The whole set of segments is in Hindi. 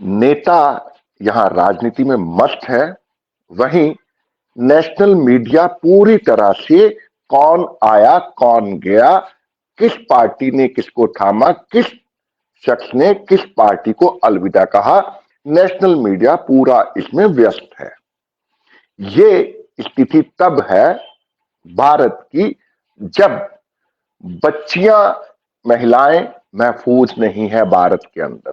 नेता यहां राजनीति में मस्त है, वहीं नेशनल मीडिया पूरी तरह से कौन आया कौन गया, किस पार्टी ने किसको थामा, किस शख्स ने किस पार्टी को अलविदा कहा, नेशनल मीडिया पूरा इसमें व्यस्त है। ये स्थिति तब है भारत की जब बच्चियां, महिलाएं महफूज नहीं है भारत के अंदर।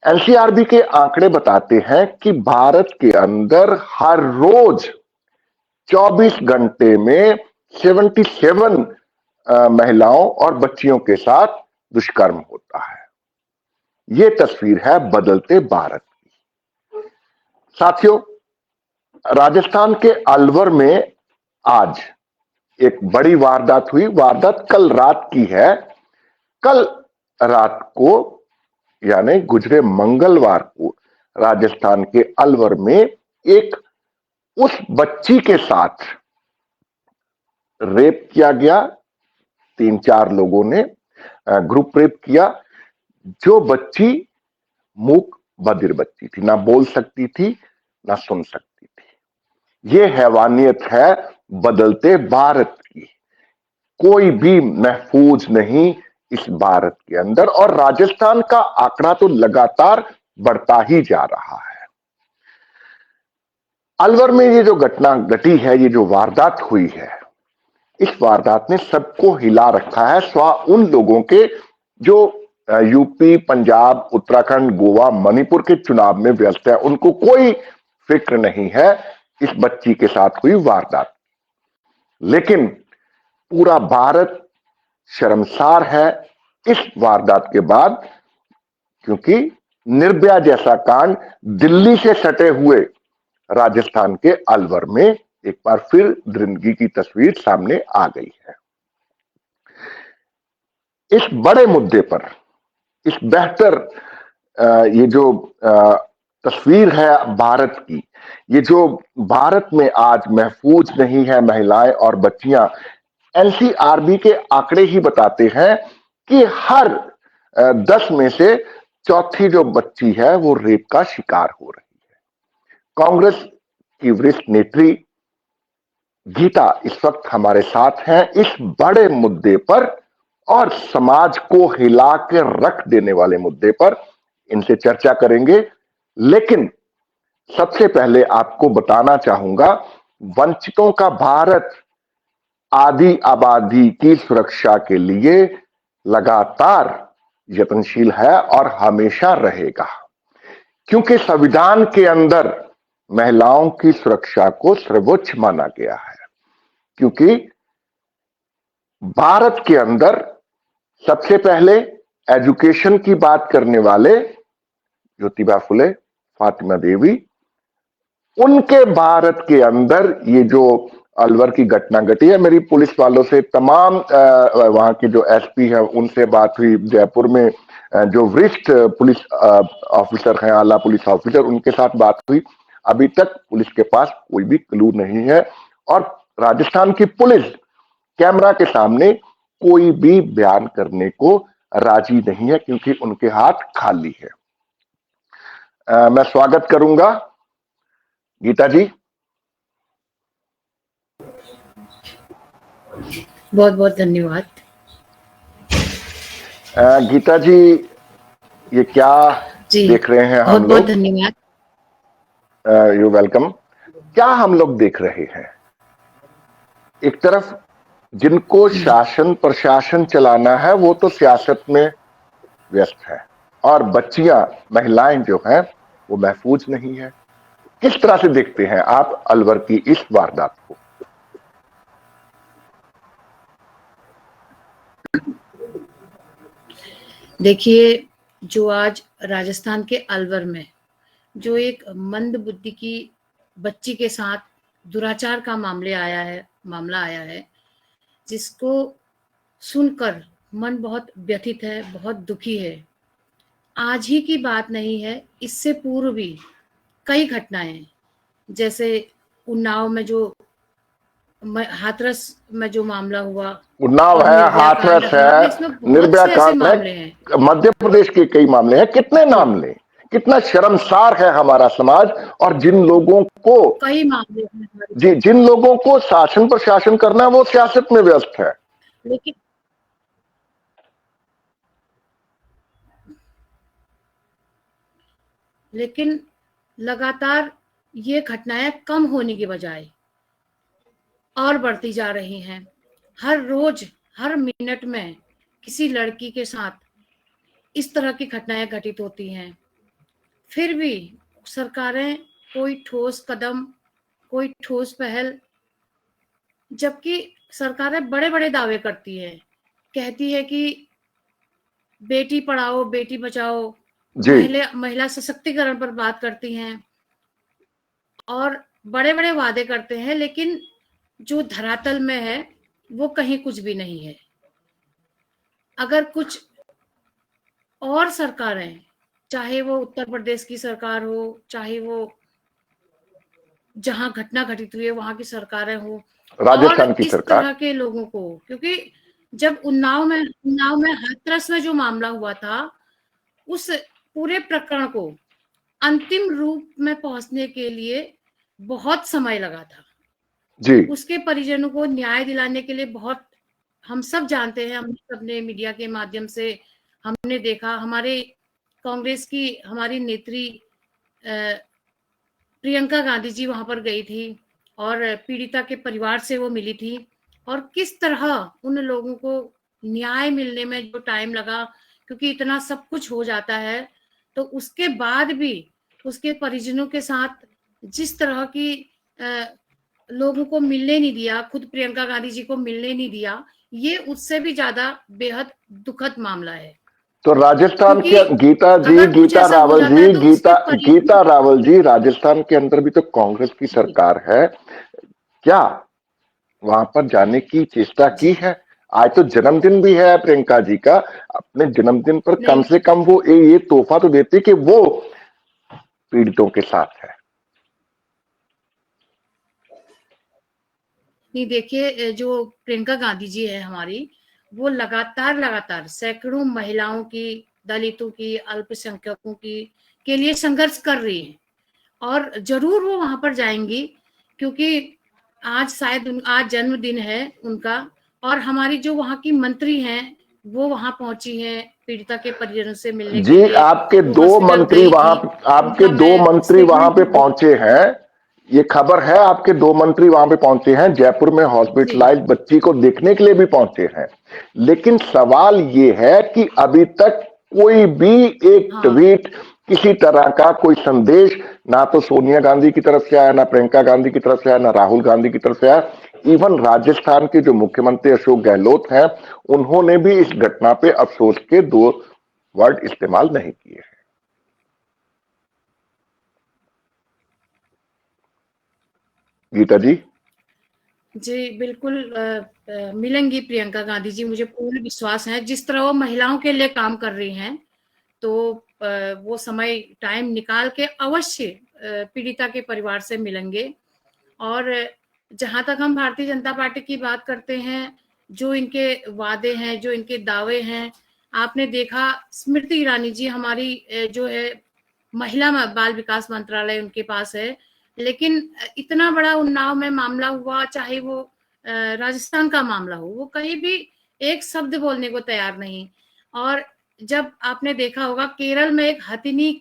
एनसीआरबी के आंकड़े बताते हैं कि भारत के अंदर हर रोज 24 घंटे में 77 महिलाओं और बच्चियों के साथ दुष्कर्म होता है। यह तस्वीर है बदलते भारत की। साथियों, राजस्थान के अलवर में आज एक बड़ी वारदात हुई। वारदात कल रात की है। कल रात को यानी गुजरे मंगलवार को राजस्थान के अलवर में एक उस बच्ची के साथ रेप किया गया। 3-4 लोगों ने ग्रुप रेप किया। जो बच्ची मूक बधिर बच्ची थी, ना बोल सकती थी ना सुन सकती थी। यह हैवानियत है बदलते भारत की। कोई भी महफूज नहीं इस भारत के अंदर, और राजस्थान का आंकड़ा तो लगातार बढ़ता ही जा रहा है। अलवर में ये जो घटना घटी है, ये जो वारदात हुई है, इस वारदात ने सबको हिला रखा है, स्वा उन लोगों के जो यूपी, पंजाब, उत्तराखंड, गोवा, मणिपुर के चुनाव में व्यस्त है। उनको कोई फिक्र नहीं है इस बच्ची के साथ हुई वारदात। लेकिन पूरा भारत शर्मसार है इस वारदात के बाद, क्योंकि निर्भया जैसा कांड दिल्ली से सटे हुए राजस्थान के अलवर में एक बार फिर दरिंदगी की तस्वीर सामने आ गई है। इस बड़े मुद्दे पर, इस बेहतर ये जो तस्वीर है भारत की, ये जो भारत में आज महफूज नहीं है महिलाएं और बच्चियां, एनसीआरबी के आंकड़े ही बताते हैं कि हर 10 में से चौथी जो बच्ची है वो रेप का शिकार हो रही है। कांग्रेस की वरिष्ठ नेत्री गीता इस वक्त हमारे साथ हैं इस बड़े मुद्दे पर और समाज को हिला के रख देने वाले मुद्दे पर। इनसे चर्चा करेंगे, लेकिन सबसे पहले आपको बताना चाहूंगा, वंचितों का भारत आदि आबादी की सुरक्षा के लिए लगातार यत्नशील है और हमेशा रहेगा, क्योंकि संविधान के अंदर महिलाओं की सुरक्षा को सर्वोच्च माना गया है। क्योंकि भारत के अंदर सबसे पहले एजुकेशन की बात करने वाले ज्योतिबा फुले, फातिमा देवी, उनके भारत के अंदर ये जो अलवर की घटना घटी है, मेरी पुलिस वालों से, तमाम वहां के जो एसपी है उनसे बात हुई, जयपुर में जो वरिष्ठ पुलिस ऑफिसर हैं, आला पुलिस ऑफिसर, उनके साथ बात हुई। अभी तक पुलिस के पास कोई भी क्लू नहीं है और राजस्थान की पुलिस कैमरा के सामने कोई भी बयान करने को राजी नहीं है, क्योंकि उनके हाथ खाली है। मैं स्वागत करूंगा गीता जी। बहुत बहुत धन्यवाद। गीता जी, ये क्या देख रहे हैं हम लोग? बहुत बहुत धन्यवाद। You welcome. क्या हम लोग देख रहे हैं? एक तरफ जिनको शासन प्रशासन चलाना है वो तो सियासत में व्यस्त है, और बच्चियां, महिलाएं जो हैं वो महफूज नहीं है। किस तरह से देखते हैं आप अलवर की इस वारदात को? देखिए, जो आज राजस्थान के अलवर में जो एक मंद बुद्धि की बच्ची के साथ दुराचार का मामला आया है, जिसको सुनकर मन बहुत व्यथित है, बहुत दुखी है। आज ही की बात नहीं है, इससे पूर्व भी कई घटनाएं, जैसे उन्नाव में जो हाथरस में जो मामला हुआ, उन्नाव है, हाथरस है, निर्भया कांड है, मध्य प्रदेश के कई मामले हैं। कितने नाम लें, कितना शर्मसार है हमारा समाज। और जिन लोगों को कई मामले हैं हमारे जी जिन लोगों को शासन प्रशासन करना है वो सियासत में व्यस्त है। लेकिन लेकिन लगातार ये घटनाएं कम होने की बजाय और बढ़ती जा रही हैं। हर रोज हर मिनट में किसी लड़की के साथ इस तरह की घटनाएं घटित होती हैं। फिर भी सरकारें कोई ठोस कदम, कोई ठोस पहल, जबकि सरकारें बड़े बड़े दावे करती है, कहती है कि बेटी पढ़ाओ बेटी बचाओ, जी महिला सशक्तिकरण पर बात करती हैं और बड़े बड़े वादे करते हैं, लेकिन जो धरातल में है वो कहीं कुछ भी नहीं है। अगर कुछ और सरकारें, चाहे वो उत्तर प्रदेश की सरकार हो, चाहे वो जहां घटना घटित हुई है वहां की सरकारें हो, राजस्थान और की इस सरकार। तरह के लोगों को, क्योंकि जब उन्नाव में हाथरस में जो मामला हुआ था, उस पूरे प्रकरण को अंतिम रूप में पहुंचने के लिए बहुत समय लगा था। जी उसके परिजनों को न्याय दिलाने के लिए बहुत, हम सब जानते हैं, हम सबने मीडिया के माध्यम से हमने देखा, हमारे कांग्रेस की हमारी नेत्री प्रियंका गांधी जी वहां पर गई थी और पीड़िता के परिवार से वो मिली थी, और किस तरह उन लोगों को न्याय मिलने में जो टाइम लगा, क्योंकि इतना सब कुछ हो जाता है, तो उसके बाद भी उसके परिजनों के साथ जिस तरह की लोगों को मिलने नहीं दिया, खुद प्रियंका गांधी जी को मिलने नहीं दिया, ये उससे भी ज्यादा बेहद दुखद मामला है। तो राजस्थान क्योंकि के अगर कुछ ऐसा हो जाता है तो उसके गीता रावल जी, राजस्थान के अंदर भी तो कांग्रेस की सरकार है, क्या वहां पर जाने की चेष्टा की है? आज तो जन्मदिन भी है प्रियंका जी का, अपने जन्मदिन पर कम नहीं से कम वो ये तोहफा तो देते कि वो पीड़ितों के साथ है। नहीं, देखिए, जो प्रियंका गांधी जी है हमारी, वो लगातार सैकड़ों महिलाओं की, दलितों की, अल्पसंख्यकों की के लिए संघर्ष कर रही है, और जरूर वो वहां पर जाएंगी, क्योंकि आज जन्मदिन है उनका, और हमारी जो वहां की मंत्री हैं वो वहां पहुंची हैं पीड़िता के परिजनों से मिलने के जी लिए, आपके वो दो हॉस्पिटल मंत्री गई वहां थी, आपके उनका दो मैं मंत्री वहां स्टेटमेंट पे भी पहुंचे हैं, ये खबर है, आपके दो मंत्री वहां पे पहुंचे हैं, जयपुर में जी हॉस्पिटलाइज बच्ची को देखने के लिए भी पहुंचे हैं। लेकिन सवाल ये है कि अभी तक कोई भी एक हाँ। ट्वीट, किसी तरह का कोई संदेश ना तो सोनिया गांधी की तरफ से आया, ना प्रियंका गांधी की तरफ से आया, ना राहुल गांधी की तरफ से आया। इवन राजस्थान के जो मुख्यमंत्री अशोक गहलोत हैं, उन्होंने भी इस घटना पे अफसोस के दो वर्ड इस्तेमाल नहीं किए हैं। गीता जी। जी बिल्कुल, मिलेंगी प्रियंका गांधी जी, मुझे पूर्ण विश्वास है। जिस तरह वो महिलाओं के लिए काम कर रही हैं, तो वो समय टाइम निकाल के अवश्य पीड़िता के परिवार से मिलेंगे। और जहां तक हम भारतीय जनता पार्टी की बात करते हैं, जो इनके वादे हैं, जो इनके दावे हैं, आपने देखा स्मृति ईरानी जी हमारी जो है महिला बाल विकास मंत्रालय उनके पास है, लेकिन इतना बड़ा उन्नाव में मामला हुआ, चाहे वो राजस्थान का मामला हो, वो कहीं भी एक शब्द बोलने को तैयार नहीं। और जब आपने देखा होगा केरल में एक हथिनी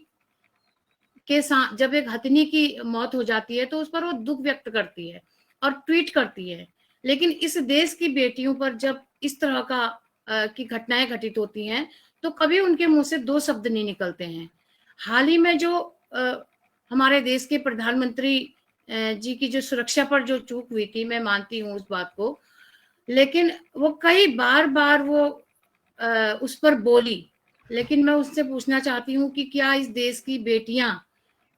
के साथ, जब एक हथिनी की मौत हो जाती है तो उस पर वो दुख व्यक्त करती है और ट्वीट करती है, लेकिन इस देश की बेटियों पर जब इस तरह का की घटनाएं घटित होती हैं तो कभी उनके मुंह से दो शब्द नहीं निकलते हैं। हाल ही में जो हमारे देश के प्रधानमंत्री जी की जो सुरक्षा पर जो चूक हुई थी, मैं मानती हूँ उस बात को, लेकिन वो कई बार वो उस पर बोली, लेकिन मैं उससे पूछना चाहती हूँ कि क्या इस देश की बेटियां,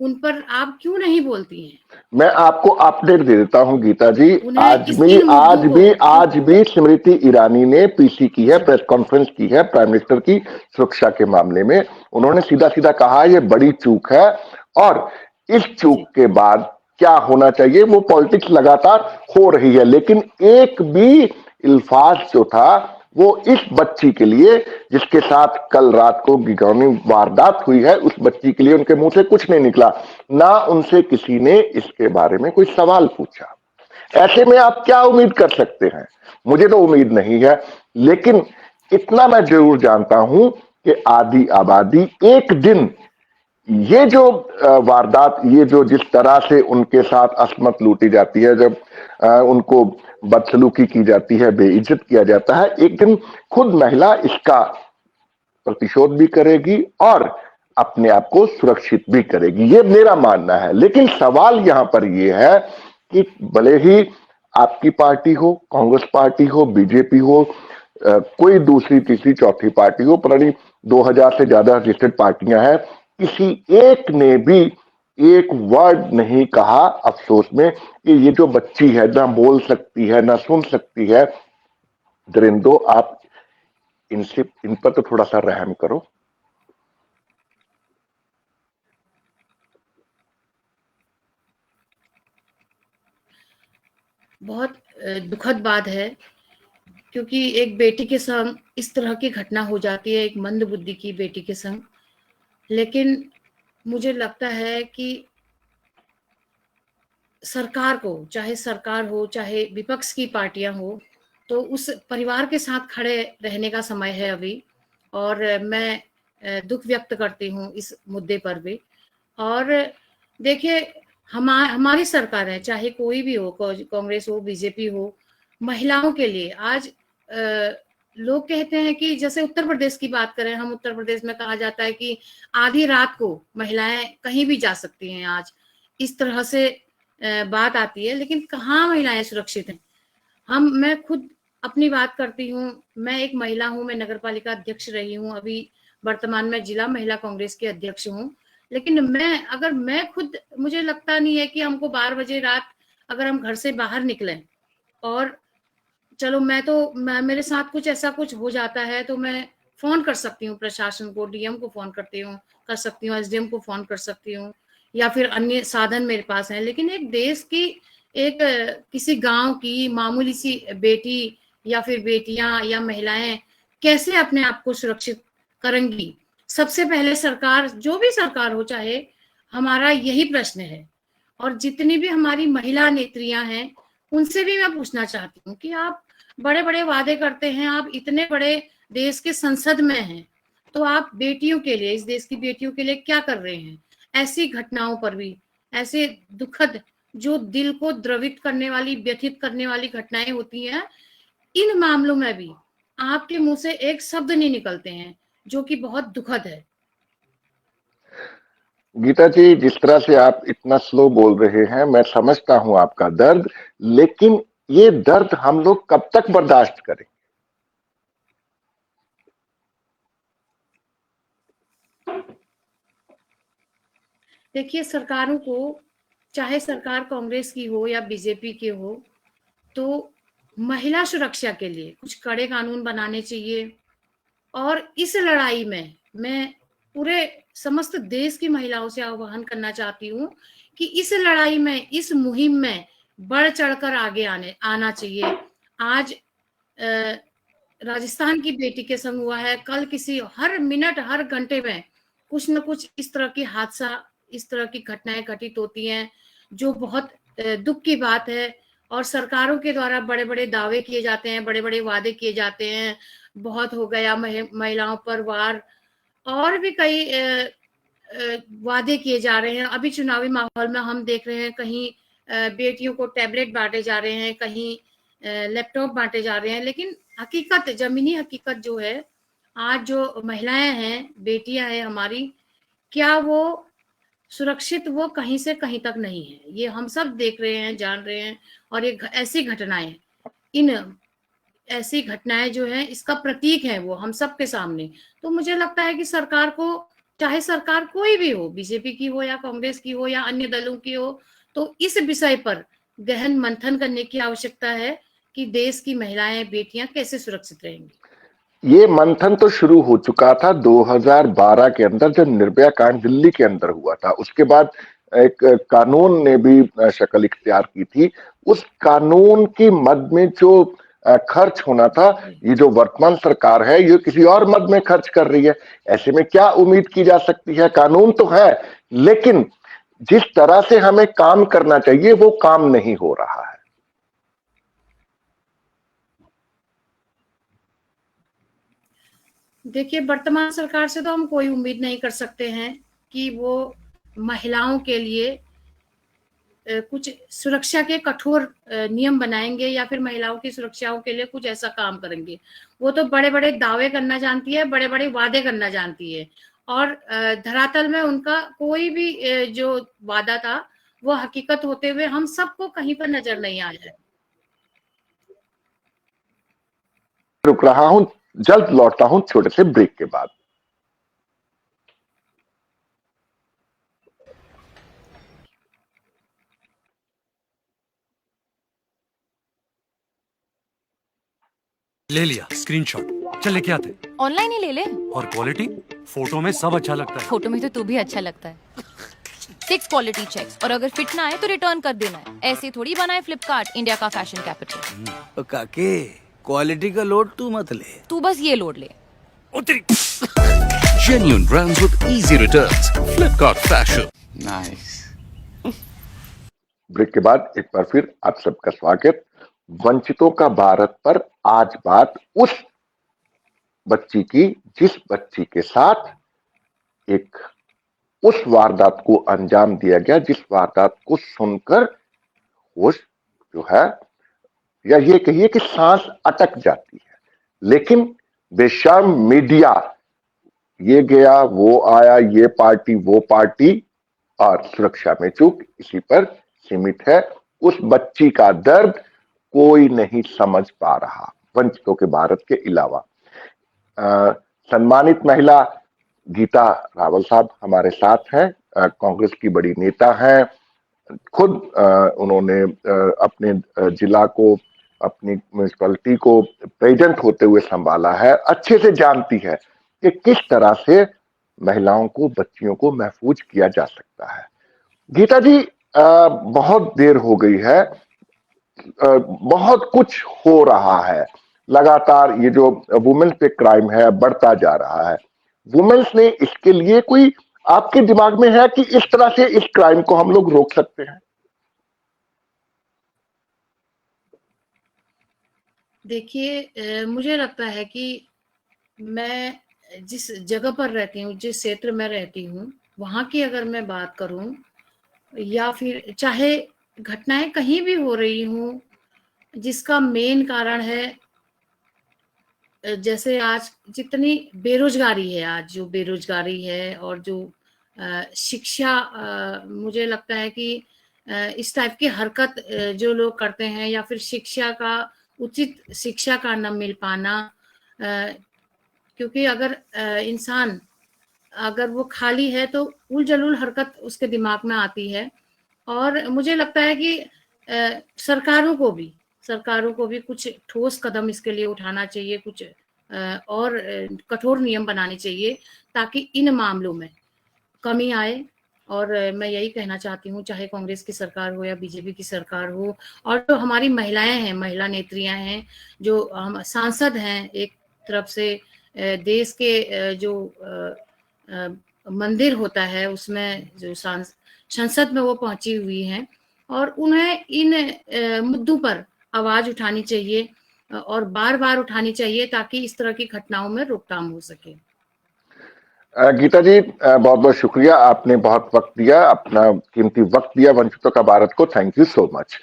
उन पर आप क्यों नहीं बोलती हैं? मैं आपको अपडेट दे देता हूं गीता जी। उन्हें इन मुद्दों को, आज भी स्मृति ईरानी ने पीसी की है, प्रेस कॉन्फ्रेंस की है प्राइम मिनिस्टर की सुरक्षा के मामले में। उन्होंने सीधा सीधा कहा ये बड़ी चूक है, और इस चूक के बाद क्या होना चाहिए वो पॉलिटिक्स लगातार हो रही है, लेकिन एक भी अल्फाज जो था वो इस बच्ची के लिए जिसके साथ कल रात को गिगौनी वारदात हुई है, उस बच्ची के लिए उनके मुंह से कुछ नहीं निकला, ना उनसे किसी ने इसके बारे में कोई सवाल पूछा। ऐसे में आप क्या उम्मीद कर सकते हैं? मुझे तो उम्मीद नहीं है, लेकिन इतना मैं जरूर जानता हूं कि आधी आबादी एक दिन ये जो वारदात, ये जो जिस तरह से उनके साथ असमत लूटी जाती है, जब उनको बदसलूकी की जाती है, बेइज्जत किया जाता है, एक दिन खुद महिला इसका प्रतिशोध भी करेगी और अपने आप को सुरक्षित भी करेगी, ये मेरा मानना है। लेकिन सवाल यहां पर यह है कि भले ही आपकी पार्टी हो, कांग्रेस पार्टी हो, बीजेपी हो, कोई दूसरी तीसरी चौथी पार्टी हो, पता नहीं 2000 से ज्यादा रजिस्टर्ड पार्टियां हैं, किसी एक ने भी एक वर्ड नहीं कहा अफसोस में कि ये जो बच्ची है ना बोल सकती है ना सुन सकती है। दरिंदो, आप इन पर तो थोड़ा सा रहम करो। बहुत दुखद बात है, क्योंकि एक बेटी के संग इस तरह की घटना हो जाती है, एक मंद बुद्धि की बेटी के संग। लेकिन मुझे लगता है कि सरकार को, चाहे सरकार हो चाहे विपक्ष की पार्टियां हो, तो उस परिवार के साथ खड़े रहने का समय है अभी। और मैं दुख व्यक्त करती हूँ इस मुद्दे पर भी। और देखिए, हमारी सरकार है, चाहे कोई भी हो, कांग्रेस हो, बीजेपी हो, महिलाओं के लिए आज लोग कहते हैं कि जैसे उत्तर प्रदेश की बात करें, हम उत्तर प्रदेश में कहा जाता है कि आधी रात को महिलाएं कहीं भी जा सकती हैं। आज इस तरह से बात आती है, लेकिन कहाँ महिलाएं सुरक्षित हैं? मैं खुद अपनी बात करती हूँ। मैं एक महिला हूँ, मैं नगर पालिका अध्यक्ष रही हूँ, अभी वर्तमान में जिला महिला कांग्रेस के अध्यक्ष हूँ। लेकिन मैं खुद, मुझे लगता नहीं है कि हमको 12 बजे रात अगर हम घर से बाहर निकलें और चलो मेरे साथ कुछ ऐसा कुछ हो जाता है, तो मैं फोन कर सकती हूँ प्रशासन को, डीएम को फोन कर सकती हूँ, एसडीएम को फोन कर सकती हूँ, या फिर अन्य साधन मेरे पास हैं। लेकिन एक देश की, एक किसी गांव की मामूली सी बेटी या फिर बेटियां या महिलाएं कैसे अपने आप को सुरक्षित करेंगी? सबसे पहले सरकार, जो भी सरकार हो, चाहे, हमारा यही प्रश्न है। और जितनी भी हमारी महिला नेत्रियां हैं, उनसे भी मैं पूछना चाहती हूँ कि आप बड़े बड़े वादे करते हैं, आप इतने बड़े देश के संसद में हैं, तो आप बेटियों के लिए, इस देश की बेटियों के लिए क्या कर रहे हैं? ऐसी घटनाओं पर भी, ऐसे दुखद, जो दिल को द्रवित करने वाली, व्यथित करने वाली घटनाएं होती हैं, इन मामलों में भी आपके मुंह से एक शब्द नहीं निकलते हैं, जो कि बहुत दुखद है। गीता जी, जिस तरह से आप इतना स्लो बोल रहे हैं, मैं समझता हूं आपका दर्द, लेकिन ये दर्द हम लोग कब तक बर्दाश्त करें? देखिए, सरकारों को, चाहे सरकार कांग्रेस की हो या बीजेपी की हो, तो महिला सुरक्षा के लिए कुछ कड़े कानून बनाने चाहिए। और इस लड़ाई में मैं पूरे समस्त देश की महिलाओं से आह्वान करना चाहती हूँ कि इस लड़ाई में, इस मुहिम में बढ़ चढ़कर आगे आना चाहिए। आज राजस्थान की बेटी के संग हुआ है, कल किसी, हर मिनट हर घंटे में कुछ न कुछ इस तरह की हादसा, इस तरह की घटनाएं घटित होती हैं, जो बहुत दुख की बात है। और सरकारों के द्वारा बड़े बड़े दावे किए जाते हैं, बड़े बड़े वादे किए जाते हैं, बहुत हो गया महिलाओं पर वार, और भी कई वादे किए जा रहे हैं। अभी चुनावी माहौल में हम देख रहे हैं, कहीं बेटियों को टैबलेट बांटे जा रहे हैं, कहीं लैपटॉप बांटे जा रहे हैं। लेकिन हकीकत, जमीनी हकीकत जो है, आज जो महिलाएं हैं, बेटियां हैं हमारी, क्या वो सुरक्षित? वो कहीं से कहीं तक नहीं है। ये हम सब देख रहे हैं, जान रहे हैं। और ये ऐसी घटनाएं, ऐसी घटनाएं जो है, इसका प्रतीक है वो हम सब के सामने। तो मुझे लगता है कि सरकार को, चाहे सरकार कोई भी हो, बीजेपी की हो या कांग्रेस की हो या अन्य दलों की हो, तो इस विषय पर गहन मंथन करने की आवश्यकता है कि देश की महिलाएं, बेटियां कैसे सुरक्षित रहेंगी। ये मंथन तो शुरू हो चुका था 2012 के अंदर, जब निर्भया कांड दिल्ली के अंदर हुआ था। उसके बाद एक कानून ने भी शक्ल इख्तियार की थी। उस कानून की मद में जो खर्च होना था, ये जो वर्तमान सरकार है ये किसी और मद में खर्च कर रही है। ऐसे में क्या उम्मीद की जा सकती है? कानून तो है, लेकिन जिस तरह से हमें काम करना चाहिए वो काम नहीं हो रहा है। देखिए, वर्तमान सरकार से तो हम कोई उम्मीद नहीं कर सकते हैं कि वो महिलाओं के लिए कुछ सुरक्षा के कठोर नियम बनाएंगे या फिर महिलाओं की सुरक्षाओं के लिए कुछ ऐसा काम करेंगे। वो तो बड़े-बड़े दावे करना जानती है, बड़े-बड़े वादे करना जानती है, और धरातल में उनका कोई भी जो वादा था वो हकीकत होते हुए हम सबको कहीं पर नजर नहीं आया है। रुक रहा हूं, जल्द लौटता हूं छोटे से ब्रेक के बाद। ले लिया स्क्रीनशॉट, चल लेके आते। ऑनलाइन ही ले ले। और क्वालिटी? फोटो में सब अच्छा लगता है। फोटो में तो तू भी अच्छा लगता है। 6 क्वालिटी चेक्स, और अगर फिट ना आए तो रिटर्न कर देना है। ऐसे थोड़ी बनाए फ्लिपकार्ट, इंडिया का फैशन कैपिटल। काके, क्वालिटी का लोड तू मत ले। तू बस ये लोड ले। Genuine brands with easy returns. Flipkart Fashion. Nice. Break के बाद एक बार फिर आप सबका स्वागत। वंचितों का भारत पर आज बात उस बच्ची की जिस बच्ची के साथ एक उस वारदात को अंजाम दिया गया, जिस वारदात को सुनकर होश जो है, या ये कहिए कि सांस अटक जाती है, लेकिन बेशर्म मीडिया ये गया वो आया, ये पार्टी वो पार्टी, और सुरक्षा में चूक इसी पर सीमित है। उस बच्ची का दर्द कोई नहीं समझ पा रहा, वंचितों के भारत के अलावा। सम्मानित महिला गीता रावल साहब हमारे साथ हैं, कांग्रेस की बड़ी नेता हैं, खुद उन्होंने अपने जिला को, अपनी म्यूनिसिपैलिटी को प्रेजेंट होते हुए संभाला है, अच्छे से जानती है कि किस तरह से महिलाओं को, बच्चियों को महफूज किया जा सकता है। गीता जी, बहुत देर हो गई है, बहुत कुछ हो रहा है, लगातार ये जो वुमेन्स पे क्राइम है बढ़ता जा रहा है। वुमेन्स ने इसके लिए कोई आपके दिमाग में है कि इस तरह से इस क्राइम को हम लोग रोक सकते हैं? देखिए, मुझे लगता है कि मैं जिस जगह पर रहती हूँ, जिस क्षेत्र में रहती हूँ, वहां की अगर मैं बात करूं, या फिर चाहे घटनाएं कहीं भी हो रही हूं, जिसका मेन कारण है जैसे आज जितनी बेरोजगारी है, आज जो बेरोजगारी है और जो शिक्षा, मुझे लगता है कि इस टाइप की हरकत जो लोग करते हैं, या फिर शिक्षा का, उचित शिक्षा का न मिल पाना, क्योंकि अगर इंसान अगर वो खाली है तो उलझुल हरकत उसके दिमाग में आती है। और मुझे लगता है कि सरकारों को भी कुछ ठोस कदम इसके लिए उठाना चाहिए, कुछ और कठोर नियम बनाने चाहिए ताकि इन मामलों में कमी आए। और मैं यही कहना चाहती हूँ, चाहे कांग्रेस की सरकार हो या बीजेपी की सरकार हो, और जो हमारी महिलाएं हैं, महिला नेत्रियां हैं, जो हम सांसद हैं, एक तरफ से देश के जो मंदिर होता है उसमें जो संसद में वो पहुंची हुई हैं, और उन्हें इन मुद्दों पर आवाज उठानी चाहिए और बार बार उठानी चाहिए ताकि इस तरह की घटनाओं में रोकथाम हो सके। गीता जी, बहुत बहुत शुक्रिया, आपने बहुत वक्त दिया, अपना कीमती वक्त दिया वंचितों का भारत को। Thank you so much.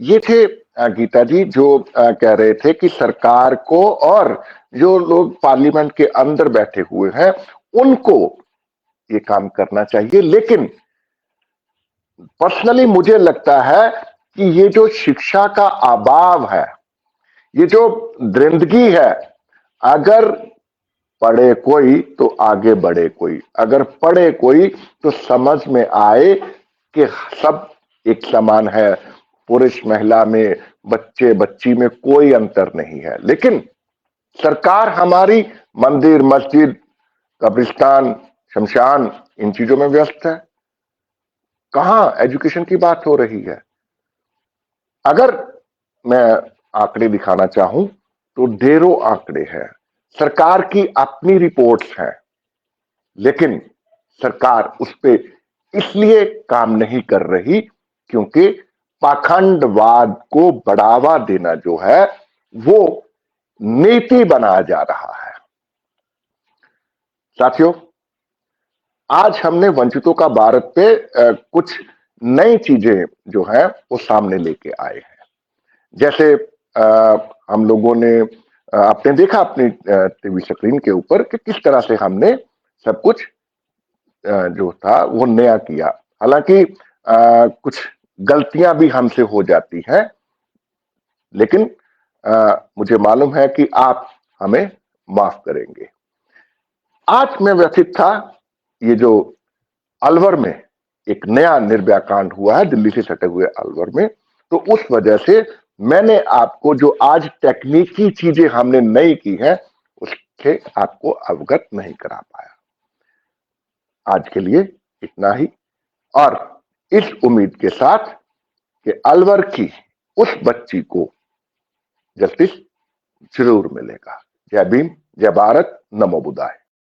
ये थे गीता जी जो कह रहे थे कि सरकार को और जो लोग पार्लियामेंट के अंदर बैठे हुए हैं उनको ये काम करना चाहिए। लेकिन पर्सनली मुझे लगता है कि ये जो शिक्षा का अभाव है, ये जो दरिंदगी है, अगर पढ़े कोई तो आगे बढ़े कोई, अगर पढ़े कोई तो समझ में आए कि सब एक समान है, पुरुष महिला में, बच्चे बच्ची में कोई अंतर नहीं है। लेकिन सरकार हमारी मंदिर, मस्जिद, कब्रिस्तान, शमशान, इन चीजों में व्यस्त है। कहां एजुकेशन की बात हो रही है? अगर मैं आंकड़े दिखाना चाहूं तो ढेरों आंकड़े हैं। सरकार की अपनी रिपोर्ट्स हैं, लेकिन सरकार उस पे इसलिए काम नहीं कर रही क्योंकि पाखंडवाद को बढ़ावा देना जो है वो नीति बनाया जा रहा है। साथियों, आज हमने वंचितों का भारत पे कुछ नई चीजें जो है वो सामने लेके आए हैं। जैसे हम लोगों ने आपने देखा अपनी टीवी स्क्रीन के ऊपर कि किस तरह से हमने सब कुछ जो था वो नया किया। हालांकि कुछ गलतियां भी हमसे हो जाती हैं, लेकिन मुझे मालूम है कि आप हमें माफ करेंगे। आज मैं व्यथित था, ये जो अलवर में एक नया निर्भया कांड हुआ है, दिल्ली से सटे हुए अलवर में, तो उस वजह से मैंने आपको जो आज टेक्निकी चीजें हमने नई की है उससे आपको अवगत नहीं करा पाया। आज के लिए इतना ही, और इस उम्मीद के साथ कि अलवर की उस बच्ची को जस्टिस जरूर मिलेगा। जय भीम, जय भारत, नमो बुद्धाय।